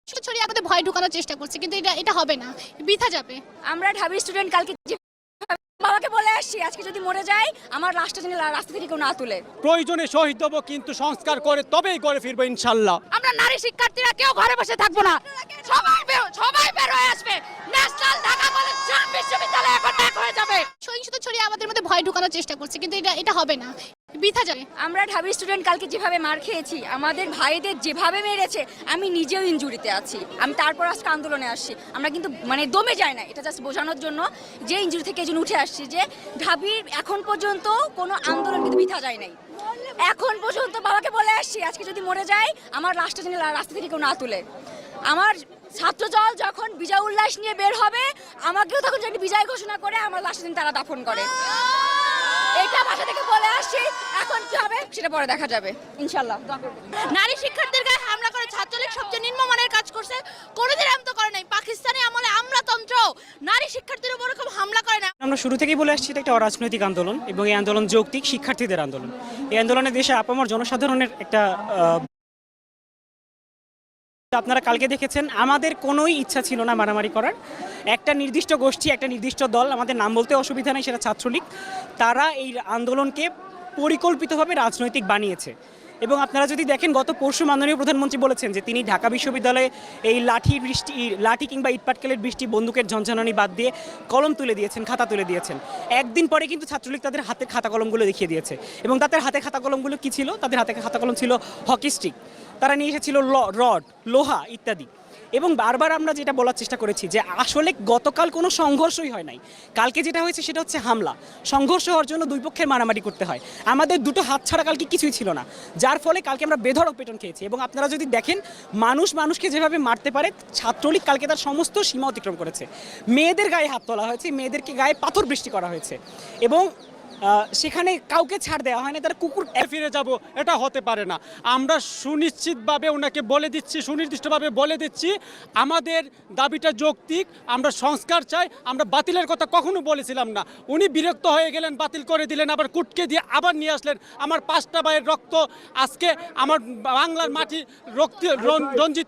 ছড়িয়ে আমাদের ভয় ঢুকানোর চেষ্টা করছে, কিন্তু এটা এটা হবে না, বৃথা যাবে। আমরা ঢাবি স্টুডেন্ট কালকে বাবাকে বলে আসছি আজকে যদি মরে যাই আমার লাশটা যেন রাস্তা থেকে কেউ না তুলে। প্রয়োজনে শহীদ হবো, কিন্তু সংস্কার করে তবেই করে ফিরবো ইনশাল্লাহ। আমরা নারী শিক্ষার্থীরা কেউ ঘরে বসে থাকবো না, সবাই বের হয়ে আসবে। ন্যাশনাল ঢাকা কলেজ বিশ্ববিদ্যালয় এখন এক হয়ে যাবে। সহিংসতা ছড়িয়ে আমাদের মধ্যে ভয় ঢুকানোর চেষ্টা করছে, কিন্তু এটা এটা হবে না, বৃথা যাবে। আমরা ঢাবি স্টুডেন্ট কালকে যেভাবে মার খেয়েছি, আমাদের ভাইদের যেভাবে মেরেছে, আমি নিজেও ইনজুরিতে আছি। আমি তারপর আজকে আন্দোলনে আসছি। আমরা কিন্তু দমে যাই না, এটা জাস্ট বোঝানোর জন্য যে ইনজুরি থেকে এই জন্য উঠে আসছি যে ঢাবির এখন পর্যন্ত কোনো আন্দোলন কিন্তু বৃথা যায় নাই। এখন পর্যন্ত বাবাকে বলে আসছি আজকে যদি মরে যাই আমার লাশটা যেন রাস্তা থেকে কেউ না তুলে। আমার ছাত্রদল যখন বিজয় উল্লাস নিয়ে বের হবে, আমাকেও তখন যদি বিজয় ঘোষণা করে আমার লাশটা যেন তারা দাফন করে। এটা বাসা থেকে বলে আসছি, এখন কি হবে সেটা পরে দেখা যাবে ইনশাল্লাহ। নারী শিক্ষার্থীর গায়ে হামলা করে ছাত্রলীগ সবচেয়ে নিম্নমানের কাজ করছে, কোনোদিন এমন তো করে নাই। পাকিস্তানি আমলে আমলাতন্ত্র নারী শিক্ষার্থীর উপর এরকম হামলা করে না। আমরা শুরু থেকেই বলে আসছি এটা একটা অরাজনৈতিক আন্দোলন এবং এই আন্দোলন যৌক্তিক শিক্ষার্থীদের আন্দোলন। এই আন্দোলনে দেশে আপামর জনসাধারণের একটা আপনারা কালকে দেখেছেন আমাদের কোনোই ইচ্ছা ছিল না মারামারি করার। একটা নির্দিষ্ট গোষ্ঠী, একটা নির্দিষ্ট দল, আমাদের নাম বলতে অসুবিধা নেই, সেটা ছাত্রলীগ, তারা এই আন্দোলনকে পরিকল্পিতভাবে রাজনৈতিক বানিয়েছে। এবং আপনারা যদি দেখেন গত পরশু মাননীয় প্রধানমন্ত্রী বলেছেন যে তিনি ঢাকা বিশ্ববিদ্যালয়ে এই লাঠি কিংবা ইটপাটকেলের বৃষ্টি, বন্দুকের ঝনঝনানি বাদ দিয়ে কলম তুলে দিয়েছেন, খাতা তুলে দিয়েছেন। একদিন পরে কিন্তু ছাত্রলীগ তাদের হাতে খাতা কলমগুলো দেখিয়ে দিয়েছে। এবং তাদের হাতে খাতা কলমগুলো কী ছিল? তাদের হাতে খাতা কলম ছিল হকি স্টিক, তারা নিয়ে এসেছিল রড, লোহা ইত্যাদি। এবং বারবার আমরা যেটা বলার চেষ্টা করেছি যে আসলে গতকাল কোনো সংঘর্ষই হয় নাই। কালকে যেটা হয়েছে সেটা হচ্ছে হামলা। সংঘর্ষ হওয়ার জন্য দুই পক্ষের মারামারি করতে হয়। আমাদের দুটো হাত ছাড়া কালকে কিছুই ছিল না, যার ফলে কালকে আমরা বেধড়ক পেটন খেয়েছি। এবং আপনারা যদি দেখেন মানুষকে যেভাবে মারতে পারে, ছাত্রলীগ কালকে তার সমস্ত সীমা অতিক্রম করেছে। মেয়েদের গায়ে হাত তোলা হয়েছে, মেয়েদেরকে গায়ে পাথর বৃষ্টি করা হয়েছে এবং সেখানে কাউকে ছাড় দেওয়া হয় না, তারা কুকুর ফিরে যাব, এটা হতে পারে না। আমরা সুনিশ্চিতভাবে ওনাকে বলে দিচ্ছি, সুনির্দিষ্টভাবে বলে দিচ্ছি আমাদের দাবিটা যৌক্তিক। আমরা সংস্কার চাই, আমরা বাতিলের কথা কখনো বলেছিলাম না। উনি বিরক্ত হয়ে গেলেন, বাতিল করে দিলেন, আবার কুটকে দিয়ে আবার নিয়ে আসলেন। আমার 5টা ভাইয়ের রক্ত আজকে আমার বাংলার মাটি রঞ্জিত